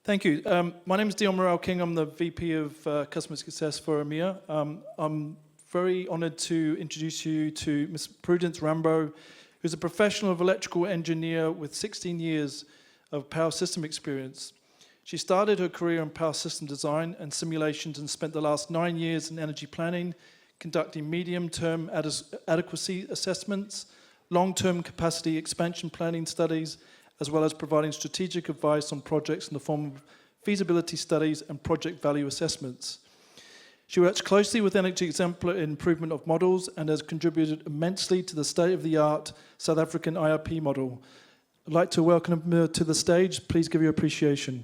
Thank you. My name is Dion Morel-King. I'm the VP of Customer Success for EMEA. I'm very honoured to introduce you to Ms. Prudence Rambo, who's a professional electrical engineer with 16 years of power system experience. She started her career in power system design and simulations and spent the last 9 years in energy planning, conducting medium-term adequacy assessments, long-term capacity expansion planning studies, as well as providing strategic advice on projects in the form of feasibility studies and project value assessments. She works closely with energy exemplar improvement of models and has contributed immensely to the state-of-the-art South African IRP model. I'd like to welcome her to the stage. Please give your appreciation.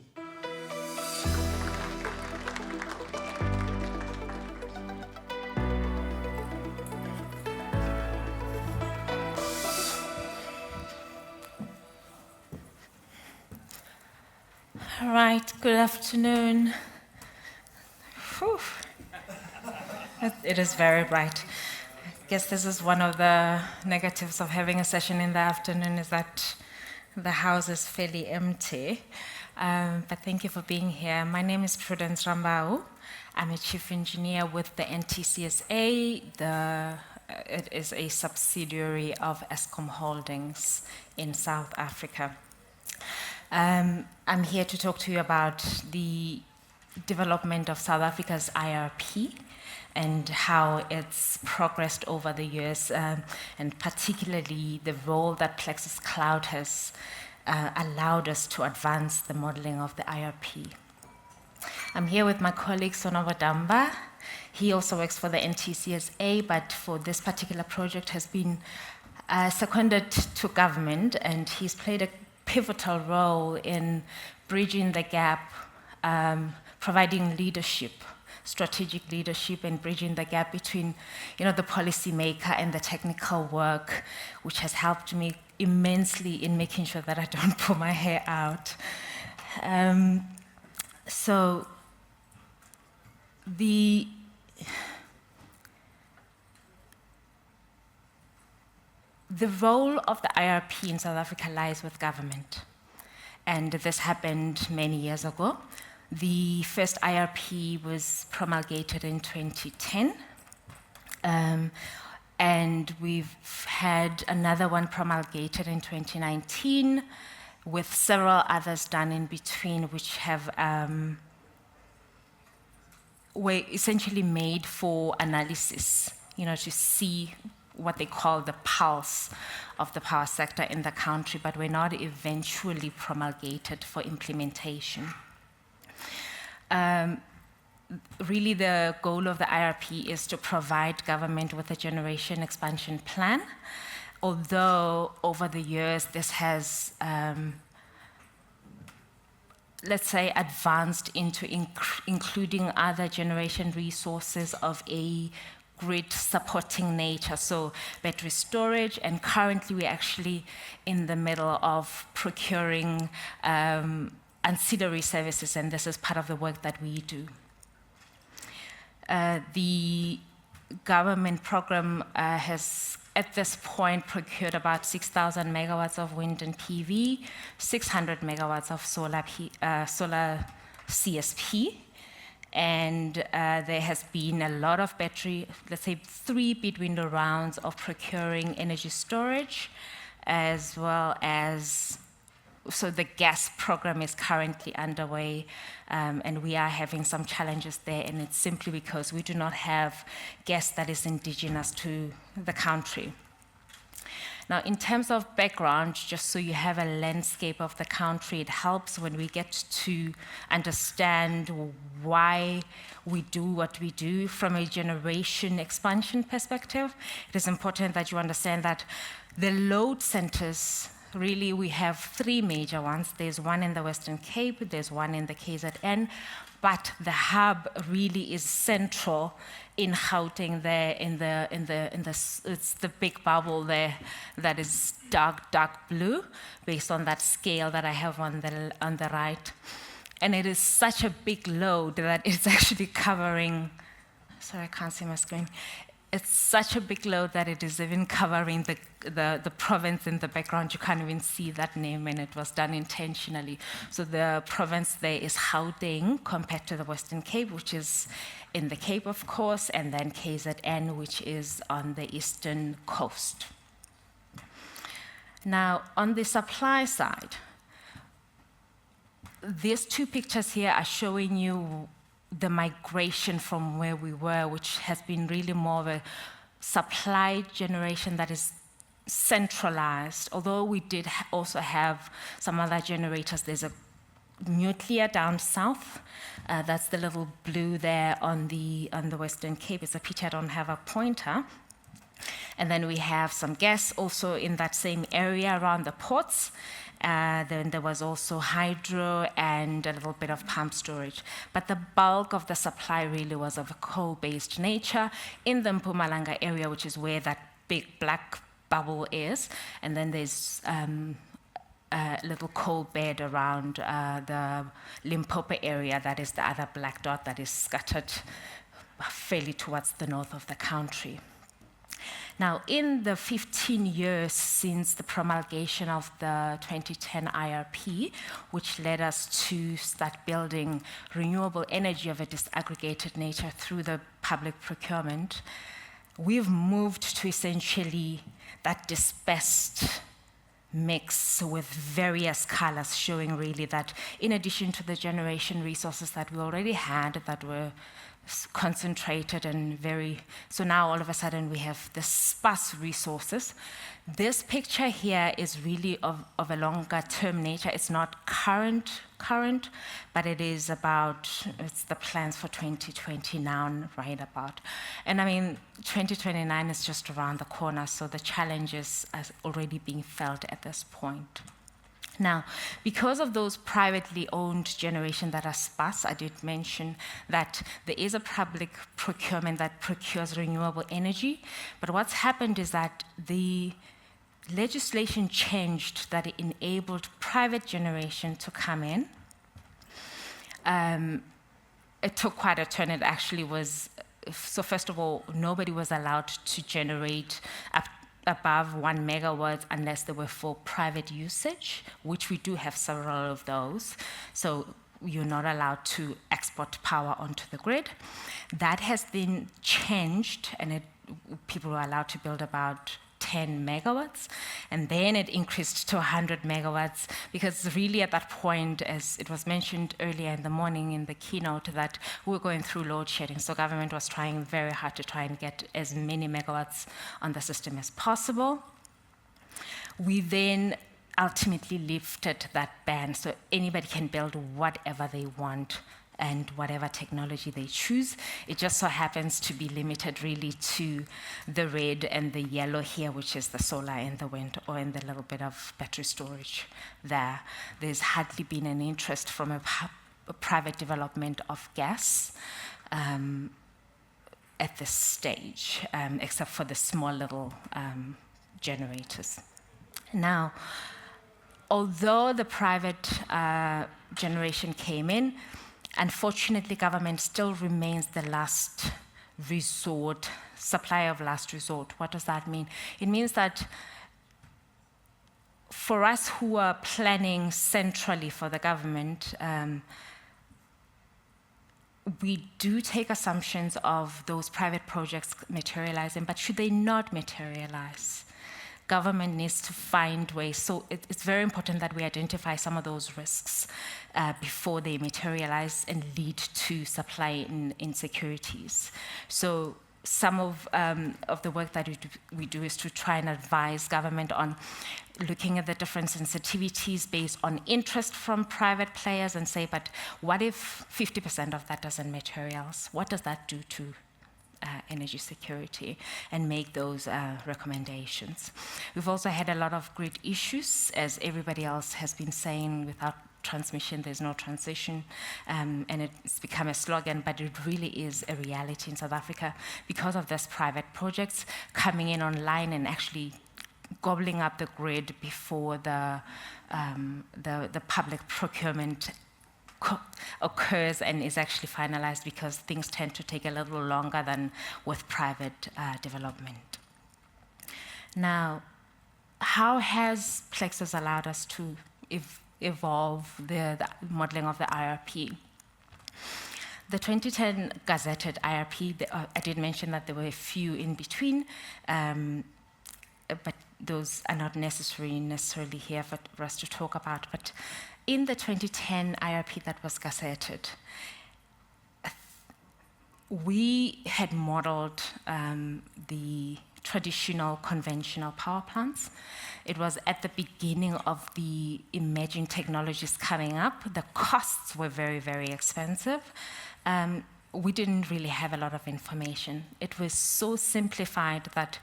All right, good afternoon. Whew. It is very bright. I guess this is one of the negatives of having a session in the afternoon, is that the house is fairly empty. But thank you for being here. My name is Prudence Rambo. I'm a chief engineer with the NTCSA. It is a subsidiary of ESKOM Holdings in South Africa. I'm here to talk to you about the development of South Africa's IRP and how it's progressed over the years, and particularly the role that PLEXOS Cloud has allowed us to advance the modeling of the IRP. I'm here with my colleague Sonova Damba. He also works for the NTCSA, but for this particular project has been seconded to government, and he's played a pivotal role in bridging the gap, providing leadership, strategic leadership, and bridging the gap between, the policymaker and the technical work, which has helped me immensely in making sure that I don't pull my hair out. So the role of the IRP in South Africa lies with government, and this happened many years ago. The first IRP was promulgated in 2010, and we've had another one promulgated in 2019, with several others done in between, which have were essentially made for analysis, to see what they call the pulse of the power sector in the country, but were not eventually promulgated for implementation. Really, the goal of the IRP is to provide government with a generation expansion plan, although over the years this has, let's say, advanced into including other generation resources of a grid supporting nature, so battery storage, and currently we're actually in the middle of procuring ancillary services, and this is part of the work that we do. The government program has at this point procured about 6,000 megawatts of wind and PV, 600 megawatts of solar CSP, and there has been a lot of battery, let's say 3 bid window rounds of procuring energy storage, as well as, so the gas program is currently underway, and we are having some challenges there, and it's simply because we do not have gas that is indigenous to the country. Now, in terms of background, just so you have a landscape of the country, it helps when we get to understand why we do what we do from a generation expansion perspective. It is important that you understand that the load centers, really, we have 3 major ones. There's one in the Western Cape, there's one in the KZN, but the hub really is central in Gauteng there, it's the big bubble there that is dark blue, based on that scale that I have on the right. And it is such a big load that it's actually covering, sorry, I can't see my screen. it's such a big load that it is even covering the province in the background. You can't even see that name, and it was done intentionally. So the province there is Gauteng compared to the Western Cape, which is in the Cape, of course, and then KZN, which is on the eastern coast. Now, on the supply side, these two pictures here are showing you the migration from where we were, which has been really more of a supply generation that is centralized. Although we did also have some other generators, there's a nuclear down south. That's the little blue there on the Western Cape. It's a pity I don't have a pointer. And then we have some gas also in that same area around the ports. Then there was also hydro and a little bit of pump storage. But the bulk of the supply really was of a coal-based nature in the Mpumalanga area, which is where that big black bubble is. And then there's a little coal bed around the Limpopo area. That is the other black dot that is scattered fairly towards the north of the country. Now, in the 15 years since the promulgation of the 2010 IRP, which led us to start building renewable energy of a disaggregated nature through the public procurement, we've moved to essentially that dispersed mix with various colors, showing really that in addition to the generation resources that we already had that were concentrated and so now all of a sudden we have the sparse resources. This picture here is really of a longer term nature. It's not current, but it is it's the plans for 2029 right about. And I mean, 2029 is just around the corner, so the challenges are already being felt at this point. Now, because of those privately owned generation that are sparse, I did mention that there is a public procurement that procures renewable energy. But what's happened is that the legislation changed that it enabled private generation to come in. It took quite a turn. It actually was, so first of all, nobody was allowed to generate above 1 megawatt unless they were for private usage, which we do have several of those. So you're not allowed to export power onto the grid. That has been changed, and people were allowed to build about 10 megawatts, and then it increased to 100 megawatts, because really at that point, as it was mentioned earlier in the morning in the keynote, that we were going through load shedding, so government was trying very hard to try and get as many megawatts on the system as possible. We then ultimately lifted that ban, so anybody can build whatever they want and whatever technology they choose. It just so happens to be limited really to the red and the yellow here, which is the solar and the wind, or in the little bit of battery storage there. There's hardly been an interest from a private development of gas at this stage, except for the small little generators. Now, although the private generation came in, unfortunately, government still remains the last resort, supplier of last resort. What does that mean? It means that for us who are planning centrally for the government, we do take assumptions of those private projects materializing, but should they not materialize, government needs to find ways. So it's very important that we identify some of those risks before they materialize and lead to supply insecurities. So some of the work that we do is to try and advise government on looking at the different sensitivities based on interest from private players and say, but what if 50% of that doesn't materialize? What does that do to energy security, and make those recommendations. We've also had a lot of grid issues, as everybody else has been saying. Without transmission, there's no transition, and it's become a slogan, but it really is a reality in South Africa because of these private projects coming in online and actually gobbling up the grid before the public procurement occurs and is actually finalized, because things tend to take a little longer than with private development. Now, how has PLEXOS allowed us to evolve the modeling of the IRP? The 2010 gazetted IRP, I did mention that there were a few in between, but those are not necessarily here for us to talk about. But in the 2010 IRP that was gazetted, we had modeled the traditional conventional power plants. It was at the beginning of the emerging technologies coming up. The costs were very, very expensive. We didn't really have a lot of information. It was so simplified that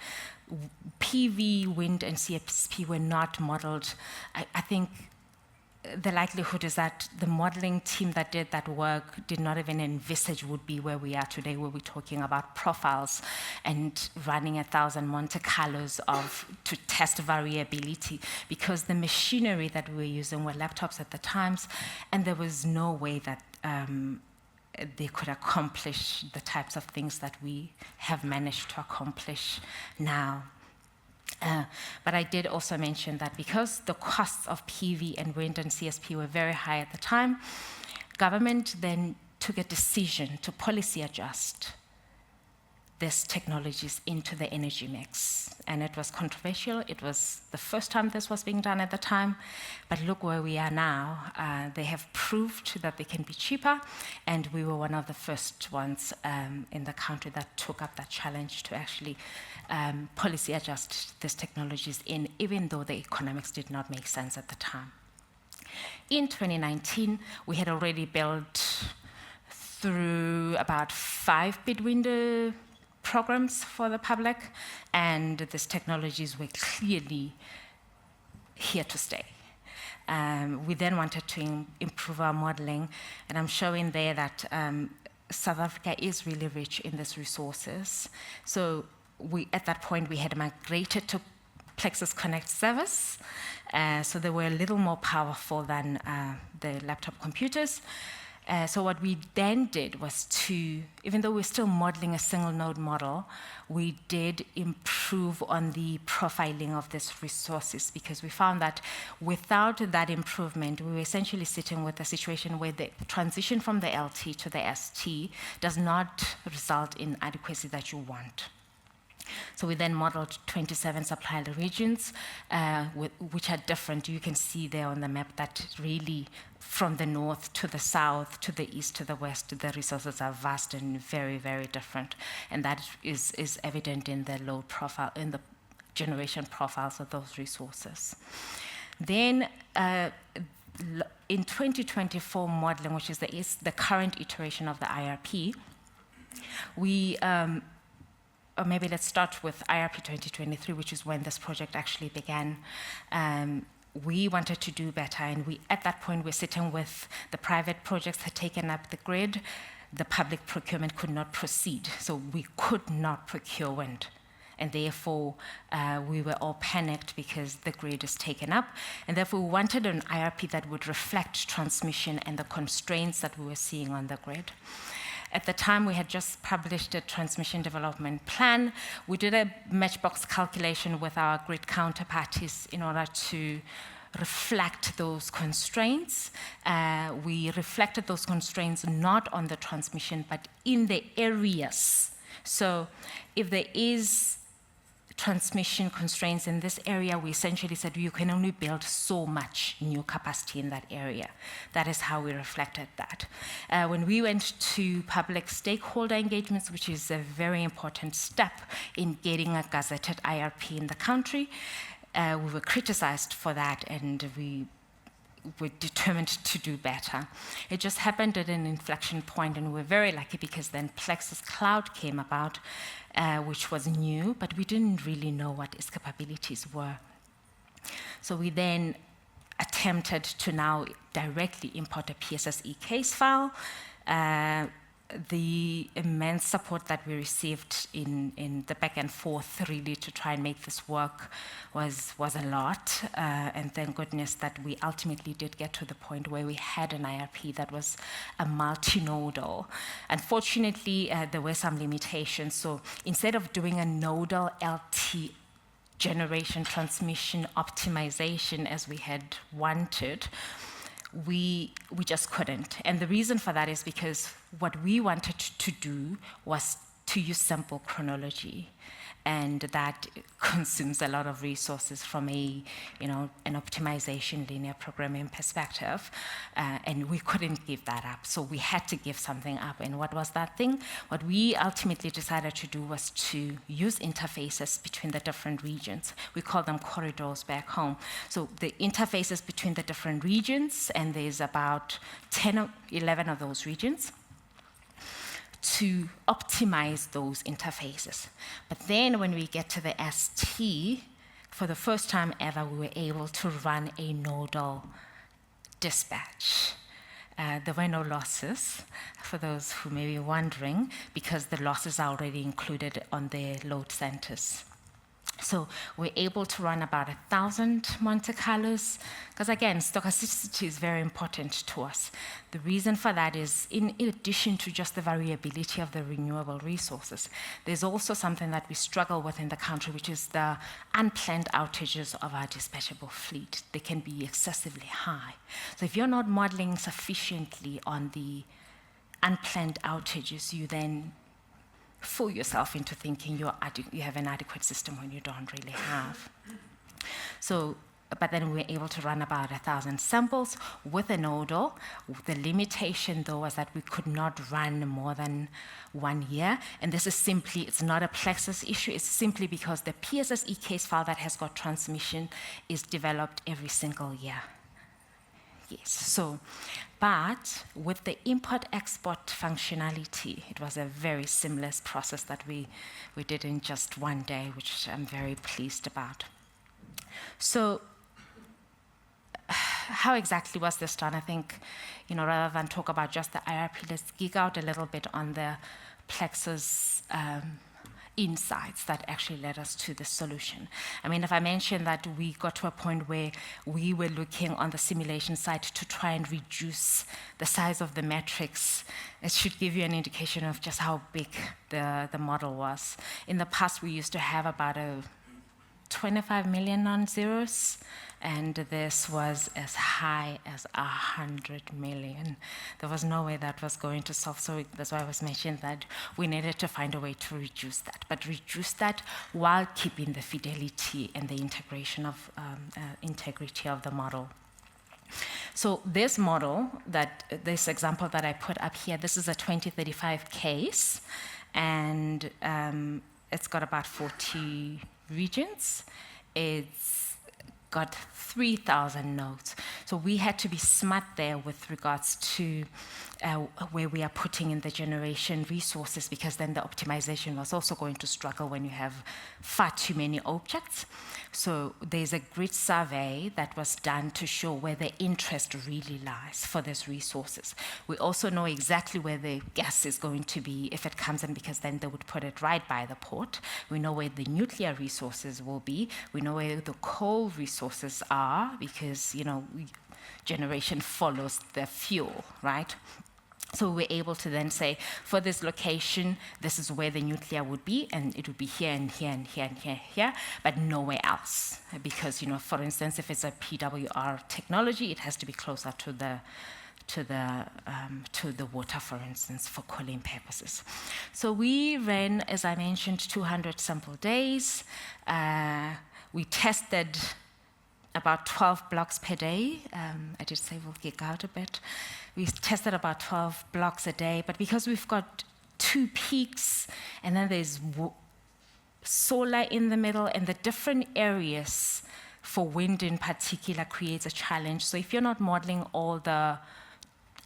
PV, wind, and CSP were not modeled. I think the likelihood is that the modeling team that did that work did not even envisage would be where we are today, where we're talking about profiles and running 1,000 Monte Carlos to test variability, because the machinery that we were using were laptops at the times, and there was no way that they could accomplish the types of things that we have managed to accomplish now. But I did also mention that because the costs of PV and wind and CSP were very high at the time, government then took a decision to policy adjust these technologies into the energy mix. And it was controversial. It was the first time this was being done at the time. But look where we are now. They have proved that they can be cheaper. And we were one of the first ones in the country that took up that challenge to actually policy adjust these technologies in, even though the economics did not make sense at the time. In 2019, we had already built through about 5 bid window programs for the public, and these technologies were clearly here to stay. We then wanted to improve our modeling, and I'm showing there that South Africa is really rich in these resources. So at that point, we had migrated to PLEXOS Connect service, so they were a little more powerful than the laptop computers. So what we then did was to, even though we're still modeling a single node model, we did improve on the profiling of these resources, because we found that without that improvement, we were essentially sitting with a situation where the transition from the LT to the ST does not result in adequacy that you want. So we then modeled 27 supply regions, which are different. You can see there on the map that really from the north to the south, to the east, to the west, the resources are vast and very, very different. And that is evident in the load profile, in the generation profiles of those resources. Then in 2024 modeling, which is the current iteration of the IRP, we or maybe let's start with IRP 2023, which is when this project actually began. We wanted to do better, and at that point, we're sitting with the private projects had taken up the grid. The public procurement could not proceed, so we could not procure wind. And therefore, we were all panicked because the grid is taken up. And therefore, we wanted an IRP that would reflect transmission and the constraints that we were seeing on the grid. At the time, we had just published a transmission development plan. We did a matchbox calculation with our grid counterparties in order to reflect those constraints. We reflected those constraints not on the transmission, but in the areas. So if there is transmission constraints in this area, we essentially said you can only build so much new capacity in that area. That is how we reflected that. When we went to public stakeholder engagements, which is a very important step in getting a gazetted IRP in the country, we were criticized for that, and we were determined to do better. It just happened at an inflection point, and we're very lucky because then PLEXOS Cloud came about, which was new, but we didn't really know what its capabilities were. So we then attempted to now directly import a PSSE case file, the immense support that we received in the back and forth really to try and make this work was a lot. And thank goodness that we ultimately did get to the point where we had an IRP that was a multinodal. Unfortunately, there were some limitations. So instead of doing a nodal LT generation transmission optimization as we had wanted, we just couldn't. And the reason for that is because what we wanted to do was to use simple chronology. And that consumes a lot of resources from an optimization linear programming perspective. And we couldn't give that up. So we had to give something up. And what was that thing? What we ultimately decided to do was to use interfaces between the different regions. We call them corridors back home. So the interfaces between the different regions, and there's about 10 or 11 of those regions, to optimize those interfaces. But then when we get to the ST, for the first time ever, we were able to run a nodal dispatch. There were no losses, for those who may be wondering, because the losses are already included on the load centers. So we're able to run about 1,000 Monte Carlos, because again, stochasticity is very important to us. The reason for that is, in addition to just the variability of the renewable resources, there's also something that we struggle with in the country, which is the unplanned outages of our dispatchable fleet. They can be excessively high. So if you're not modeling sufficiently on the unplanned outages, you then fool yourself into thinking you have an adequate system when you don't really have. So, but then we were able to run about 1,000 samples with a nodal. The limitation, though, was that we could not run more than 1 year. And this is simply, it's not a PLEXOS issue. It's simply because the PSSE case file that has got transmission is developed every single year. Yes, so, but with the import-export functionality, it was a very seamless process that we did in just 1 day, which I'm very pleased about. So, how exactly was this done? I think, rather than talk about just the IRP, let's geek out a little bit on the PLEXOS insights that actually led us to the solution. I mean, if I mentioned that we got to a point where we were looking on the simulation side to try and reduce the size of the metrics, it should give you an indication of just how big the model was. In the past, we used to have about 25 million non-zeros, and this was as high as 100 million. There was no way that was going to solve, so that's why I was mentioning that we needed to find a way to reduce that, but reduce that while keeping the fidelity and the integration of integrity of the model. So this model, this example that I put up here, this is a 2035 case, and it's got about 40 regions. It's got 3,000 nodes. So we had to be smart there with regards to where we are putting in the generation resources, because then the optimization was also going to struggle when you have far too many objects. So there's a grid survey that was done to show where the interest really lies for these resources. We also know exactly where the gas is going to be if it comes in, because then they would put it right by the port. We know where the nuclear resources will be. We know where the coal resources are, because, generation follows the fuel, right? So we're able to then say, for this location, this is where the nuclear would be, and it would be here and here and here and here and here, but nowhere else. Because, for instance, if it's a PWR technology, it has to be closer to the water, for instance, for cooling purposes. So we ran, as I mentioned, 200 sample days. We tested about 12 blocks per day. I did say we'll geek out a bit. We tested about 12 blocks a day, but because we've got 2 peaks, and then there's solar in the middle, and the different areas for wind in particular creates a challenge. So if you're not modeling all the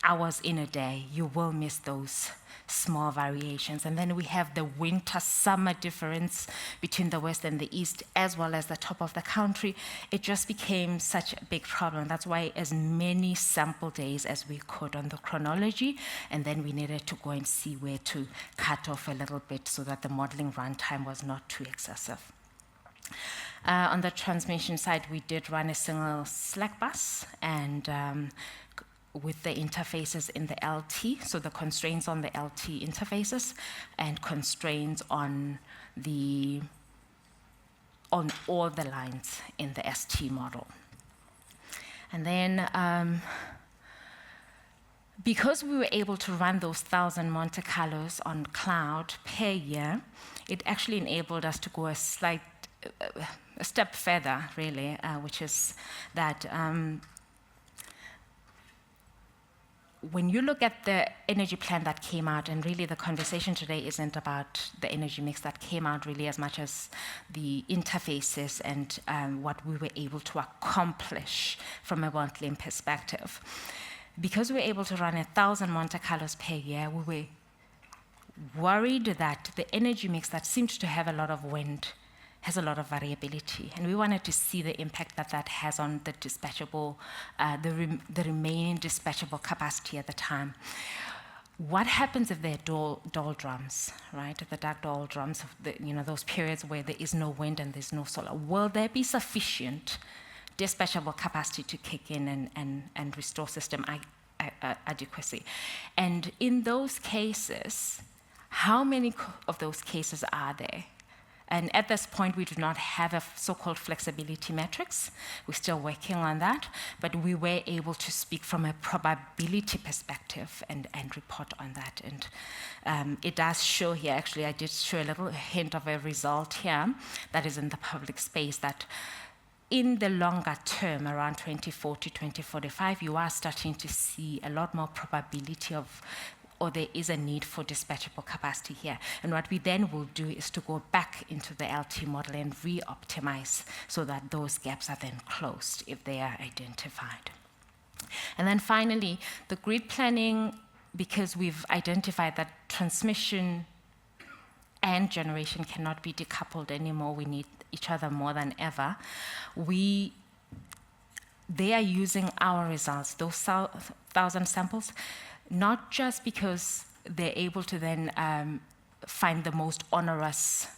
hours in a day, you will miss those small variations. And then we have the winter-summer difference between the west and the east, as well as the top of the country. It just became such a big problem. That's why as many sample days as we could on the chronology, and then we needed to go and see where to cut off a little bit so that the modeling runtime was not too excessive. On the transmission side, we did run a single slack bus, and with the interfaces in the LT, so the constraints on the LT interfaces and constraints on all the lines in the ST model. And then because we were able to run those 1,000 Monte Carlos on cloud per year, it actually enabled us to go a step further, really, which is that when you look at the energy plan that came out, and really the conversation today isn't about the energy mix that came out really as much as the interfaces and what we were able to accomplish from a modeling perspective. Because we were able to run 1,000 Monte Carlos per year, we were worried that the energy mix that seemed to have a lot of wind has a lot of variability, and we wanted to see the impact that that has on the dispatchable, the remaining dispatchable capacity at the time. What happens if there are doldrums, right? The dark doldrums, those periods where there is no wind and there's no solar. Will there be sufficient dispatchable capacity to kick in and restore system adequacy? And in those cases, how many of those cases are there? And at this point, we do not have a so-called flexibility metrics. We're still working on that, but we were able to speak from a probability perspective and report on that. And it does show here, actually, I did show a little hint of a result here that is in the public space, that in the longer term, around 2040, 2045, you are starting to see a lot more probability of, or there is a need for dispatchable capacity here. And what we then will do is to go back into the LT model and re-optimize so that those gaps are then closed if they are identified. And then finally, the grid planning, because we've identified that transmission and generation cannot be decoupled anymore, we need each other more than ever, they are using our results, those 1,000 samples, not just because they're able to then find the most onerous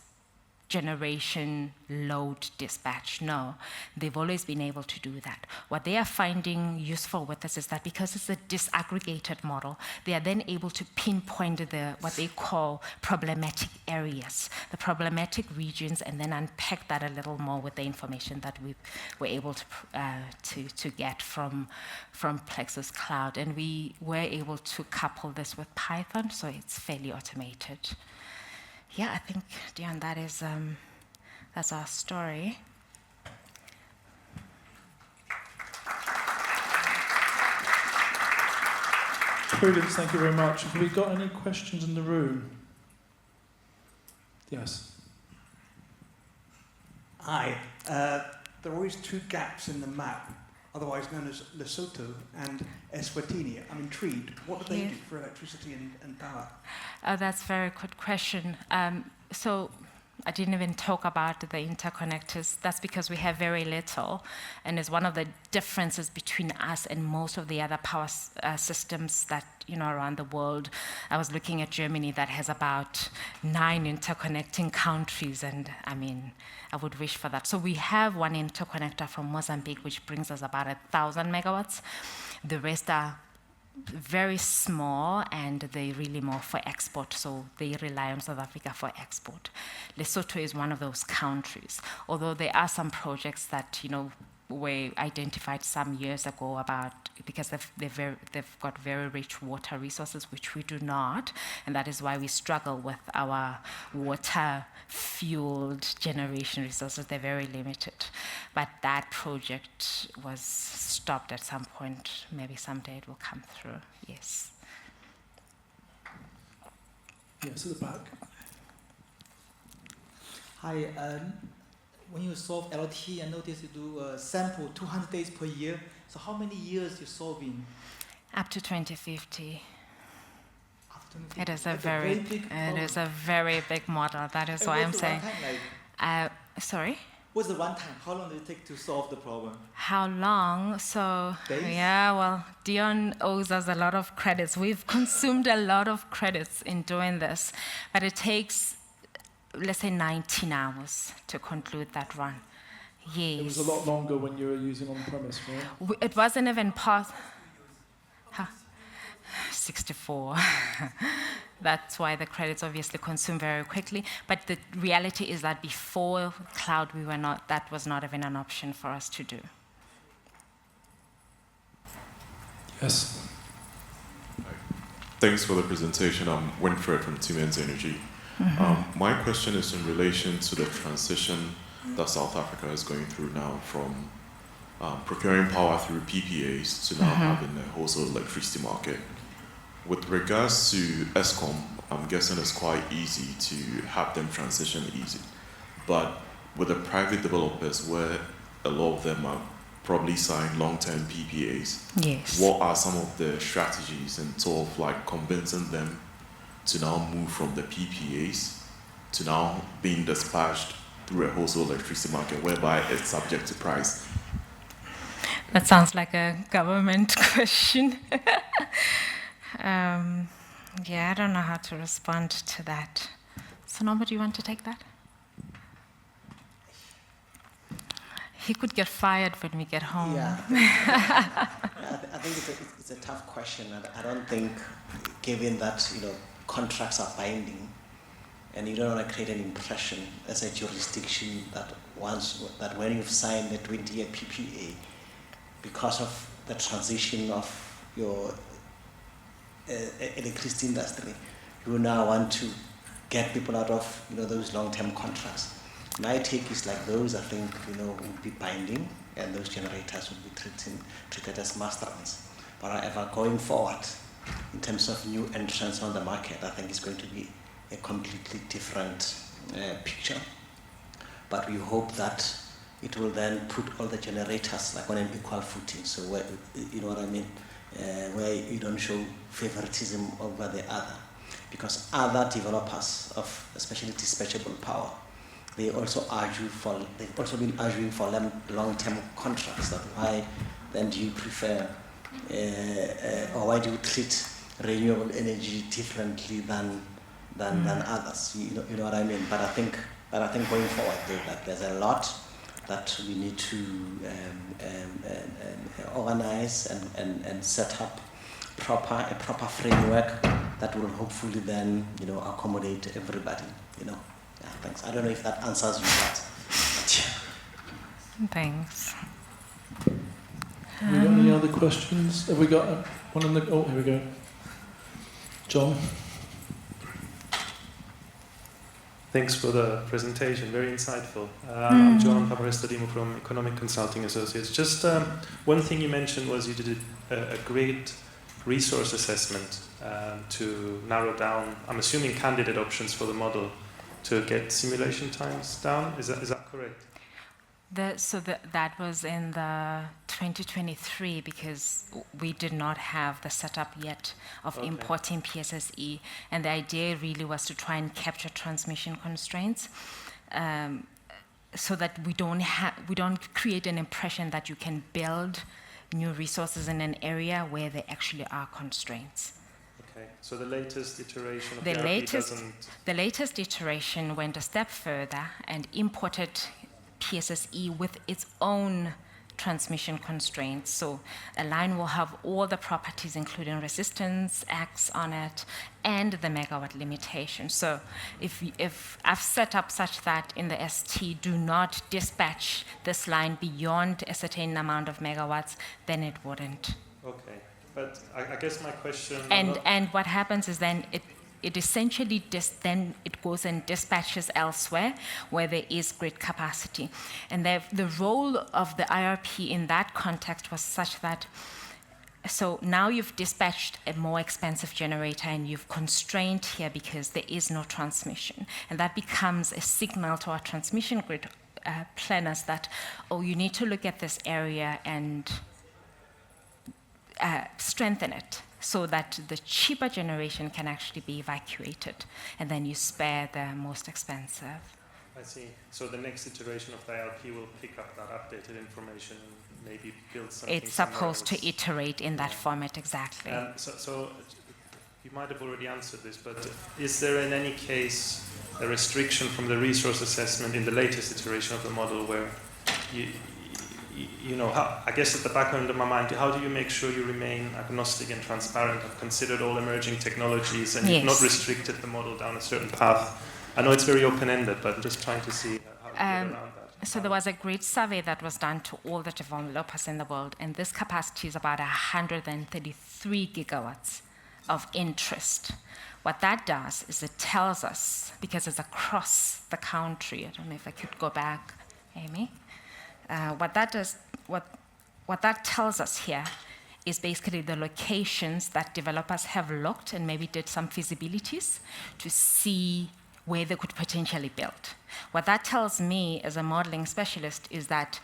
generation load dispatch. No, they've always been able to do that. What they are finding useful with this is that because it's a disaggregated model, they are then able to pinpoint what they call problematic areas, the problematic regions, and then unpack that a little more with the information that we were able to get from PLEXOS Cloud. And we were able to couple this with Python, so it's fairly automated. Yeah, I think, Dion, that's our story. Prudence, thank you very much. Have we got any questions in the room? Yes. Hi. There are always two gaps in the map, otherwise known as Lesotho and Eswatini. I'm intrigued. What do they do for electricity and power? That's a very good question. So I didn't even talk about the interconnectors. That's because we have very little, and it's one of the differences between us and most of the other power systems that around the world. I was looking at Germany that has about 9 interconnecting countries, and I mean, I would wish for that. So we have one interconnector from Mozambique, which brings us about 1,000 megawatts. The rest are very small, and they're really more for export, so they rely on South Africa for export. Lesotho is one of those countries, although there are some projects that were identified some years ago because they've got very rich water resources, which we do not, and that is why we struggle with our water-fueled generation resources. They're very limited. But that project was stopped at some point. Maybe someday it will come through, yes. Yes, at the back. Hi. When you solve LT, I noticed you do sample 200 days per year. So how many years you solving? Up to 2050. After It is a That's very, big it problem. is a very big model. That is And why I'm what's the saying. runtime like? Sorry? What's the runtime? How long does it take to solve the problem? How long? So, Days? yeah, well, Dion owes us a lot of credits. We've consumed a lot of credits in doing this, but it takes, let's say, 19 hours to conclude that run. Yes. It was a lot longer when you were using on-premise, right? It wasn't even past. 64. That's why the credits obviously consume very quickly. But the reality is that before cloud, that was not even an option for us to do. Yes. Thanks for the presentation. I'm Winfred from Siemens Energy. My question is in relation to the transition that South Africa is going through now from procuring power through PPAs to now having a wholesale electricity market. With regards to ESKOM, I'm guessing it's quite easy to have them transition easy. But with the private developers, where a lot of them are probably signed long-term PPAs, Yes. what are some of the strategies in sort of like convincing them to now move from the PPAs to now being dispatched through a wholesale electricity market whereby it's subject to price? That sounds like a government question. Yeah, I don't know how to respond to that. So, Norbert, do you want to take that? He could get fired when we get home. Yeah, I think it's a tough question. I don't think, given that contracts are binding, and you don't want to create an impression as a jurisdiction that when you've signed a 20-year PPA, because of the transition of your electricity industry, you now want to get people out of those long-term contracts. My take is like those, I think, would be binding, and those generators would be treated as master plans. But however, going forward, in terms of new entrants on the market, I think it's going to be a completely different picture. But we hope that it will then put all the generators like on an equal footing. So where, you know what I mean? Where you don't show favoritism over the other. Because other developers of especially dispatchable power, they've also been arguing for long-term contracts. That why then do you prefer, or why do you treat renewable energy differently than others? You know what I mean? But I think going forward, there's a lot that we need to organize and set up a proper framework that will hopefully then accommodate everybody. Yeah, thanks. I don't know if that answers your question. Thanks. Have we got any other questions? Have we got one in the... Oh, here we go. John? Thanks for the presentation, very insightful. I'm John Paparestadimo from Economic Consulting Associates. Just one thing you mentioned was you did a great resource assessment to narrow down, I'm assuming, candidate options for the model to get simulation times down. Is that correct? That was in the 2023 because we did not have the setup yet of importing PSSE, and the idea really was to try and capture transmission constraints, so that we don't create an impression that you can build new resources in an area where there actually are constraints. Okay, so the latest iteration of the latest iteration went a step further and imported PSSE with its own transmission constraints. So a line will have all the properties, including resistance, X on it, and the megawatt limitation. So if I've set up such that in the ST do not dispatch this line beyond a certain amount of megawatts, then it wouldn't. Okay, but I guess my question... And what happens is then it essentially then it goes and dispatches elsewhere where there is grid capacity. And the role of the IRP in that context was such that, so now you've dispatched a more expensive generator and you've constrained here because there is no transmission. And that becomes a signal to our transmission grid planners that, you need to look at this area and strengthen it so that the cheaper generation can actually be evacuated, and then you spare the most expensive. I see. So the next iteration of the ILP will pick up that updated information and maybe build something. It's supposed somewhere to iterate in that format, exactly. So you might have already answered this, but is there in any case a restriction from the resource assessment in the latest iteration of the model where you know, I guess at the back end of my mind, how do you make sure you remain agnostic and transparent, have considered all emerging technologies, and you've not restricted the model down a certain path? I know it's very open-ended, but I'm just trying to see how to get around that. So there was a great survey that was done to all the developers in the world, and this capacity is about 133 gigawatts of interest. What that does is it tells us, because it's across the country, I don't know if I could go back, Amy. What that tells us here is basically the locations that developers have looked and maybe did some feasibilities to see where they could potentially build. What that tells me as a modeling specialist is that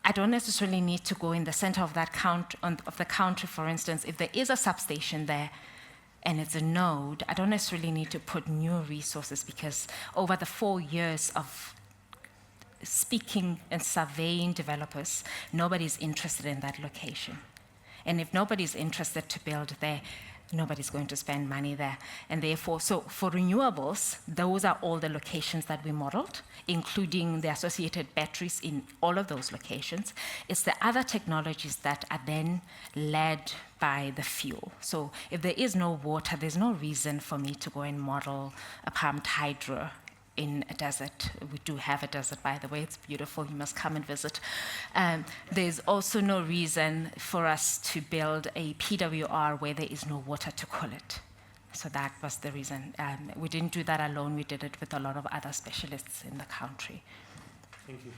I don't necessarily need to go in the center of that of the country, for instance. If there is a substation there and it's a node, I don't necessarily need to put new resources, because over the 4 years of speaking and surveying developers, nobody's interested in that location. And if nobody's interested to build there, nobody's going to spend money there. And therefore, so for renewables, those are all the locations that we modeled, including the associated batteries in all of those locations. It's the other technologies that are then led by the fuel. So if there is no water, there's no reason for me to go and model a pumped hydro in a desert. We do have a desert, by the way. It's beautiful. You must come and visit. There's also no reason for us to build a PWR where there is no water to cool it. So that was the reason. We didn't do that alone. We did it with a lot of other specialists in the country. Thank you.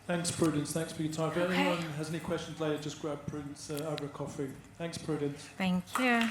Thanks, Prudence. Thanks for your time. If anyone has any questions later, just grab Prudence over a coffee. Thanks, Prudence. Thank you.